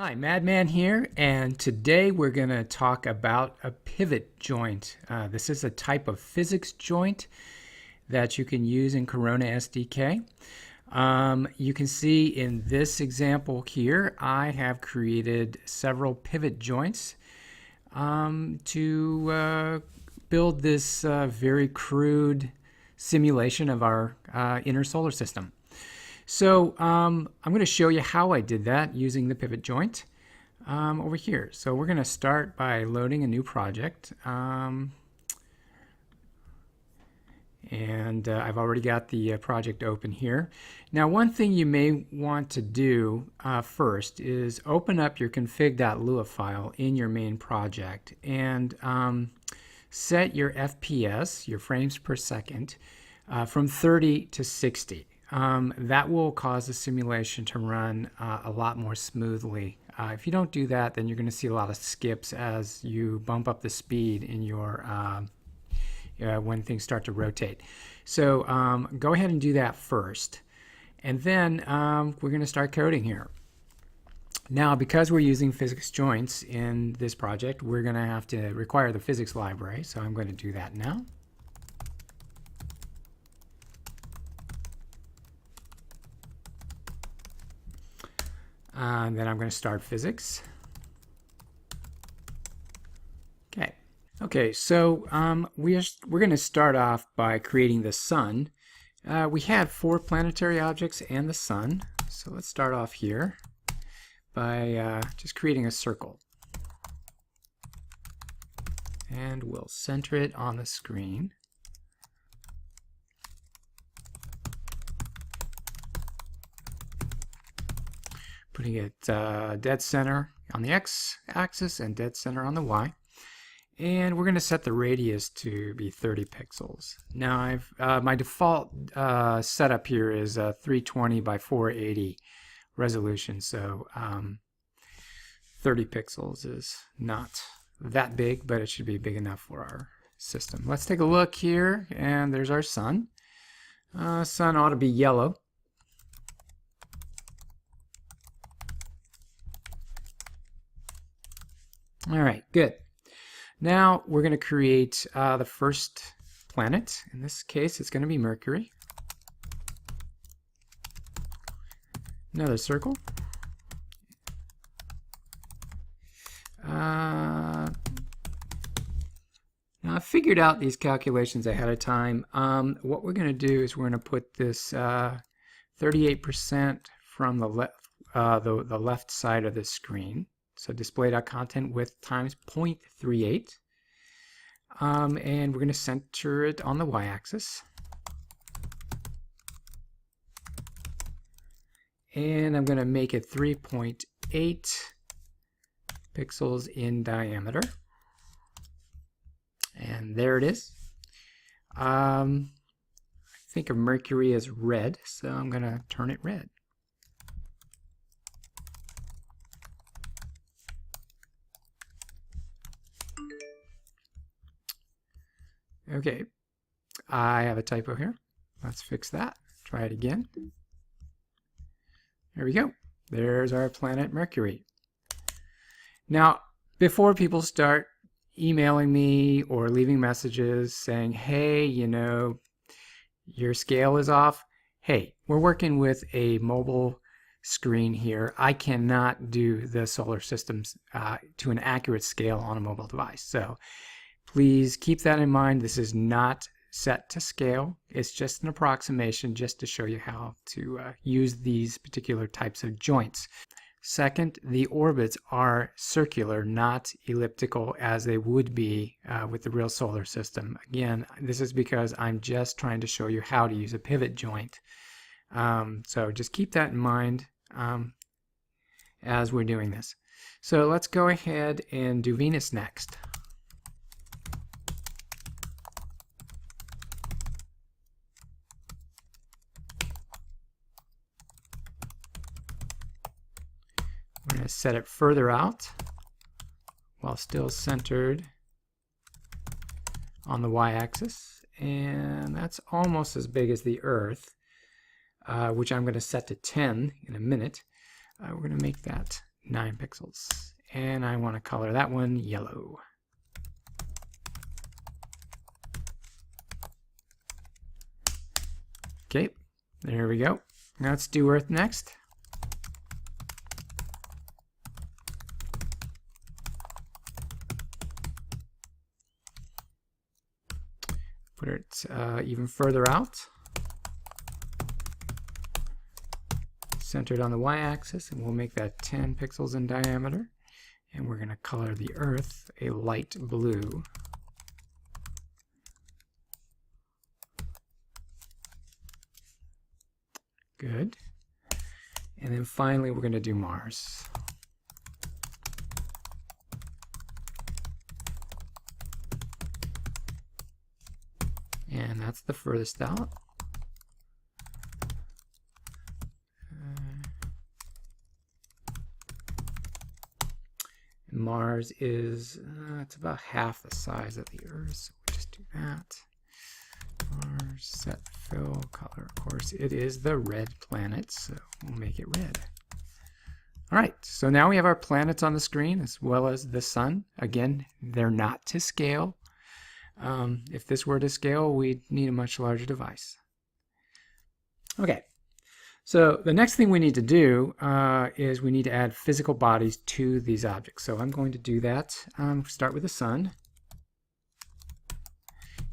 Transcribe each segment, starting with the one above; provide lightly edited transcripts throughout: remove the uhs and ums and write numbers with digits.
Hi, Madman here, and today we're going to talk about a pivot joint. This is a type of physics joint that you can use in Corona SDK. You can see in this example here, I have created several pivot joints to build this very crude simulation of our inner solar system. So I'm going to show you how I did that using the pivot joint over here. So we're going to start by loading a new project. And I've already got the project open here. Now, one thing you may want to do first is open up your config.lua file in your main project and set your FPS, your frames per second, from 30 to 60. That will cause the simulation to run a lot more smoothly. If you don't do that, then you're going to see a lot of skips as you bump up the speed in your when things start to rotate. So go ahead and do that first, and then we're going to start coding here. Now, because we're using physics joints in this project, we're going to have to require the physics library. So I'm going to do that now. And then I'm going to start physics. Okay, so we're going to start off by creating the sun. We had 4 planetary objects and the sun. So let's start off here by just creating a circle. And we'll center it on the screen. Putting it dead center on the x-axis and dead center on the y. And we're going to set the radius to be 30 pixels. Now, my default setup here is 320 by 480 resolution, so 30 pixels is not that big, but it should be big enough for our system. Let's take a look here, and there's our sun. Sun ought to be yellow. All right, good. Now we're going to create the first planet. In this case, it's going to be Mercury. Another circle. Now I figured out these calculations ahead of time. What we're going to do is we're going to put this 38% from the left side of the screen. So display.content width times 0.38. And we're going to center it on the y-axis. And I'm going to make it 3.8 pixels in diameter. And there it is. I think of Mercury as red, so I'm going to turn it red. Okay, I have a typo here. Let's fix that. Try it again. There we go. There's our planet Mercury. Now, before people start emailing me or leaving messages saying, hey, you know, your scale is off. Hey, we're working with a mobile screen here. I cannot do the solar systems to an accurate scale on a mobile device. So please keep that in mind. This is not set to scale. It's just an approximation just to show you how to use these particular types of joints. Second, the orbits are circular, not elliptical as they would be with the real solar system. Again, this is because I'm just trying to show you how to use a pivot joint. So just keep that in mind as we're doing this. So let's go ahead and do Venus next. We're going to set it further out while still centered on the y-axis, and that's almost as big as the Earth, which I'm going to set to 10 in a minute. We're going to make that 9 pixels. And I want to color that one yellow. Okay, there we go. Now let's do Earth next. Put it even further out. Centered on the y-axis, and we'll make that 10 pixels in diameter. And we're going to color the Earth a light blue. Good. And then finally we're going to do Mars. And that's the furthest out. Mars is it's about half the size of the Earth, so we'll just do that. Mars, set, fill, color. Of course, it is the red planet, so we'll make it red. All right, so now we have our planets on the screen as well as the sun. Again, they're not to scale. If this were to scale, we'd need a much larger device. Okay. So the next thing we need to do is we need to add physical bodies to these objects. So I'm going to do that. Start with the sun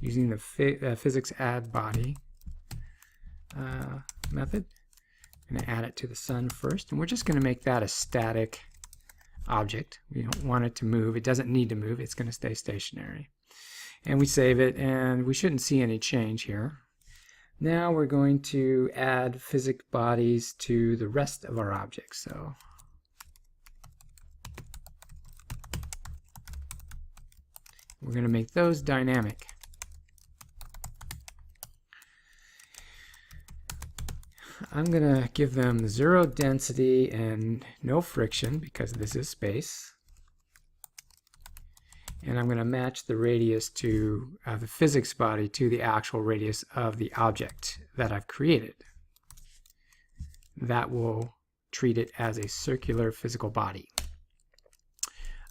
using the physics add body method. I'm going to add it to the sun first, and we're just going to make that a static object. We don't want it to move. It doesn't need to move. It's going to stay stationary. And we save it, and we shouldn't see any change here. Now we're going to add physics bodies to the rest of our objects. So we're going to make those dynamic. I'm going to give them 0 density and no friction because this is space. And I'm going to match the radius to the physics body to the actual radius of the object that I've created. That will treat it as a circular physical body.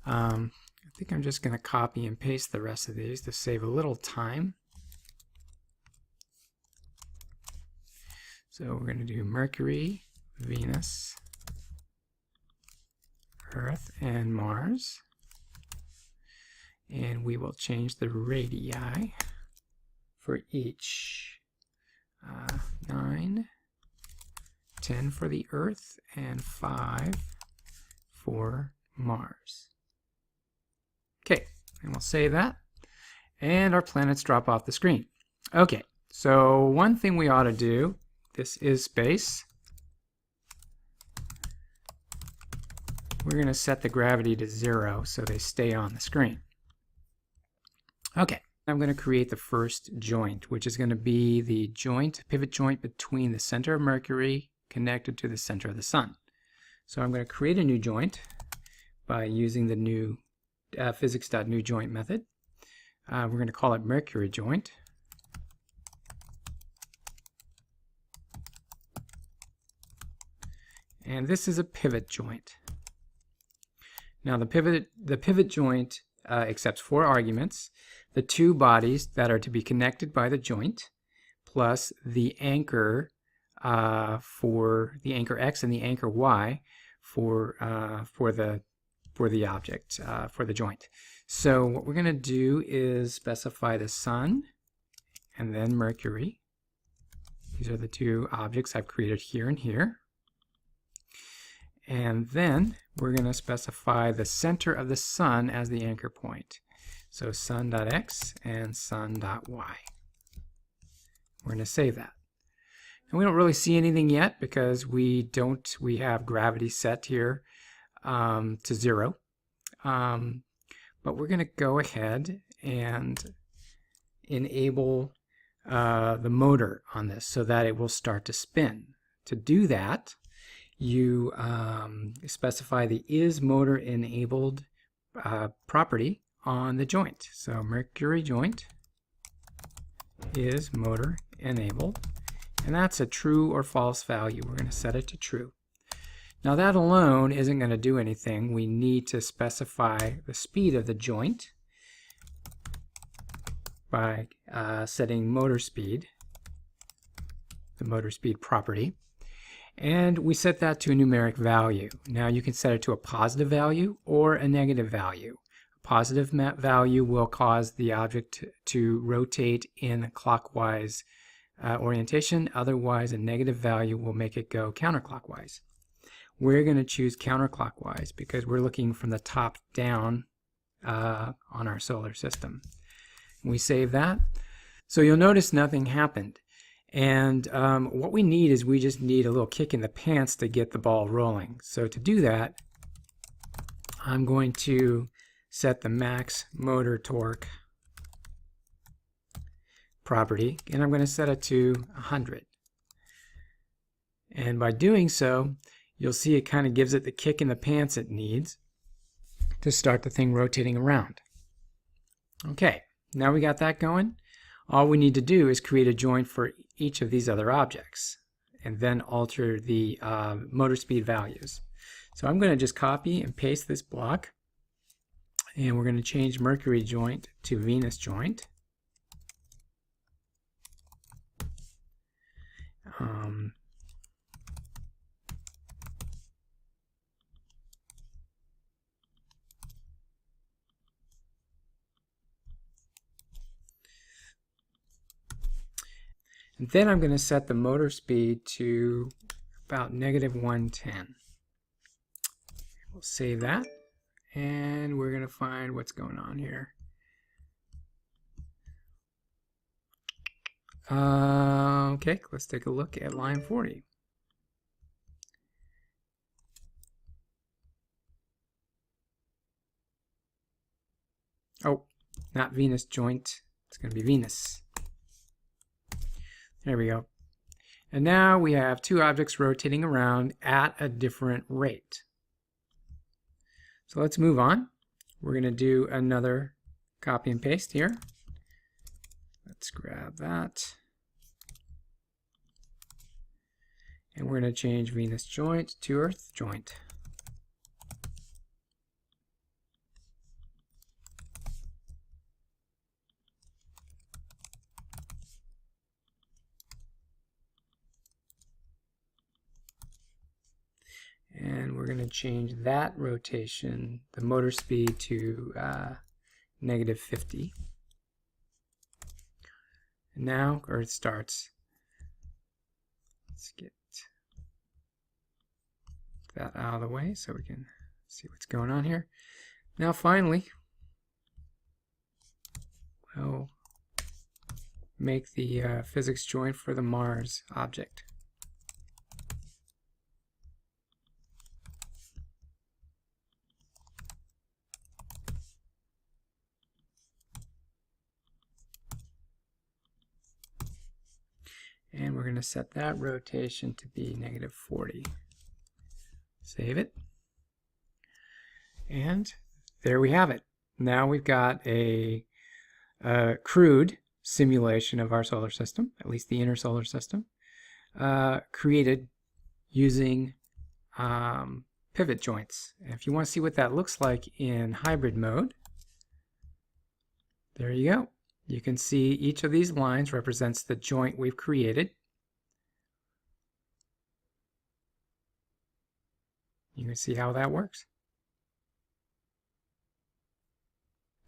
I think I'm just going to copy and paste the rest of these to save a little time. So we're going to do Mercury, Venus, Earth, and Mars. And we will change the radii for each. 9, 10 for the Earth, and 5 for Mars. Okay, and we'll save that. And our planets drop off the screen. Okay, so one thing we ought to do, this is space. We're going to set the gravity to 0 so they stay on the screen. Okay, I'm going to create the first joint, which is going to be the joint, pivot joint between the center of Mercury connected to the center of the sun. So I'm going to create a new joint by using the new physics.newJoint method. We're going to call it Mercury joint. And this is a pivot joint. Now the pivot joint accepts 4 arguments. The 2 bodies that are to be connected by the joint, plus the anchor for the anchor X and the anchor Y for the object, for the joint. So what we're going to do is specify the sun and then Mercury. These are the 2 objects I've created here and here. And then we're going to specify the center of the sun as the anchor point. So sun.x and sun.y. We're going to save that. And we don't really see anything yet because we have gravity set here to 0. But we're going to go ahead and enable the motor on this so that it will start to spin. To do that, you specify the is motor enabled property on the joint. So Mercury joint is motor enabled, and that's a true or false value. We're going to set it to true. Now that alone isn't going to do anything. We need to specify the speed of the joint by setting motor speed, the motor speed property. And we set that to a numeric value. Now you can set it to a positive value or a negative value. A positive value will cause the object to rotate in clockwise orientation. Otherwise, a negative value will make it go counterclockwise. We're going to choose counterclockwise because we're looking from the top down on our solar system. We save that. So you'll notice nothing happened. And what we need is we just need a little kick in the pants to get the ball rolling. So to do that, I'm going to set the max motor torque property, and I'm going to set it to 100. And by doing so, you'll see it kind of gives it the kick in the pants it needs to start the thing rotating around. Okay, now we got that going. All we need to do is create a joint for each of these other objects and then alter the motor speed values. So I'm going to just copy and paste this block, and we're going to change Mercury joint to Venus joint. And then I'm going to set the motor speed to about -110. We'll save that, and we're going to find what's going on here. Okay, let's take a look at line 40. Oh, not Venus joint. It's going to be Venus. There we go. And now we have two objects rotating around at a different rate. So let's move on. We're going to do another copy and paste here. Let's grab that. And we're going to change Venus joint to Earth joint. And we're going to change that rotation, the motor speed, to -50. And now Earth starts. Let's get that out of the way so we can see what's going on here. Now finally, we'll make the physics joint for the Mars object. And we're going to set that rotation to be -40. Save it. And there we have it. Now we've got a crude simulation of our solar system, at least the inner solar system, created using pivot joints. And if you want to see what that looks like in hybrid mode, there you go. You can see each of these lines represents the joint we've created. You can see how that works.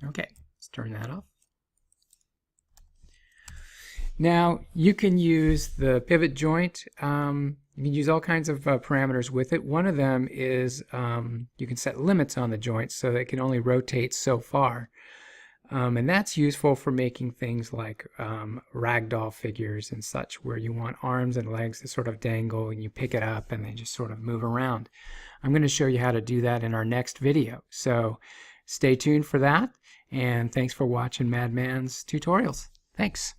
Okay, let's turn that off. Now you can use the pivot joint. You can use all kinds of parameters with it. One of them is you can set limits on the joint so that it can only rotate so far. And that's useful for making things like ragdoll figures and such, where you want arms and legs to sort of dangle and you pick it up and they just sort of move around. I'm going to show you how to do that in our next video. So stay tuned for that, and thanks for watching Madman's tutorials. Thanks.